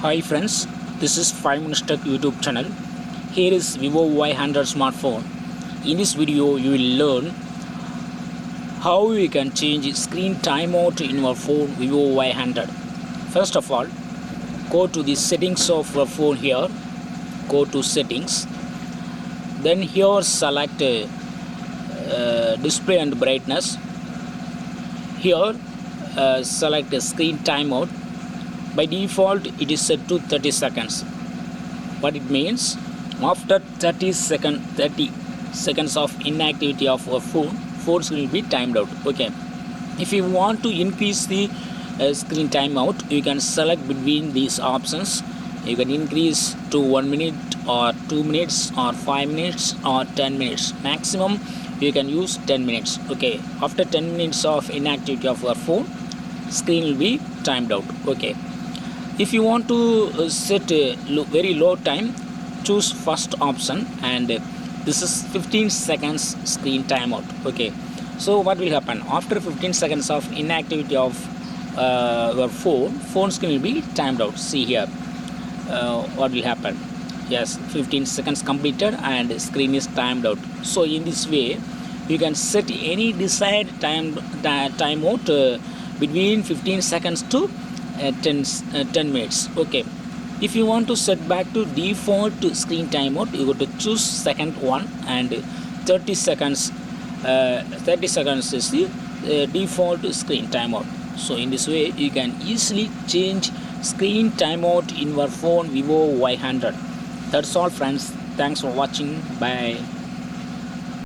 Hi friends, this is 5 Minutes Tech YouTube channel. Here is Vivo Y100 smartphone. In this video, you will learn how you can change screen timeout in your phone Vivo Y100. First of all, go to the settings of your phone here. Go to settings. Then here select display and brightness. Here select screen timeout. By default, it is set to 30 seconds. What it means, after 30 seconds of inactivity of a phones will be timed out. Okay. If you want to increase the screen timeout, you can select between these options. You can increase to 1 minute or 2 minutes or 5 minutes or 10 minutes. Maximum you can use 10 minutes. Okay. After 10 minutes of inactivity of your phone, screen will be timed out. Okay. If you want to set a very low time, choose first option, and this is 15 seconds screen timeout. Okay, so what will happen after 15 seconds of inactivity of your phone screen will be timed out. See here what will happen. Yes, 15 seconds completed and screen is timed out. So in this way you can set any desired timeout between 15 seconds to 10 minutes. Okay, if you want to set back to default screen timeout, you go to choose second one, and 30 seconds 30 seconds is the default screen timeout. So in this way you can easily change screen timeout in your phone Vivo Y100. That's all friends. Thanks for watching. Bye.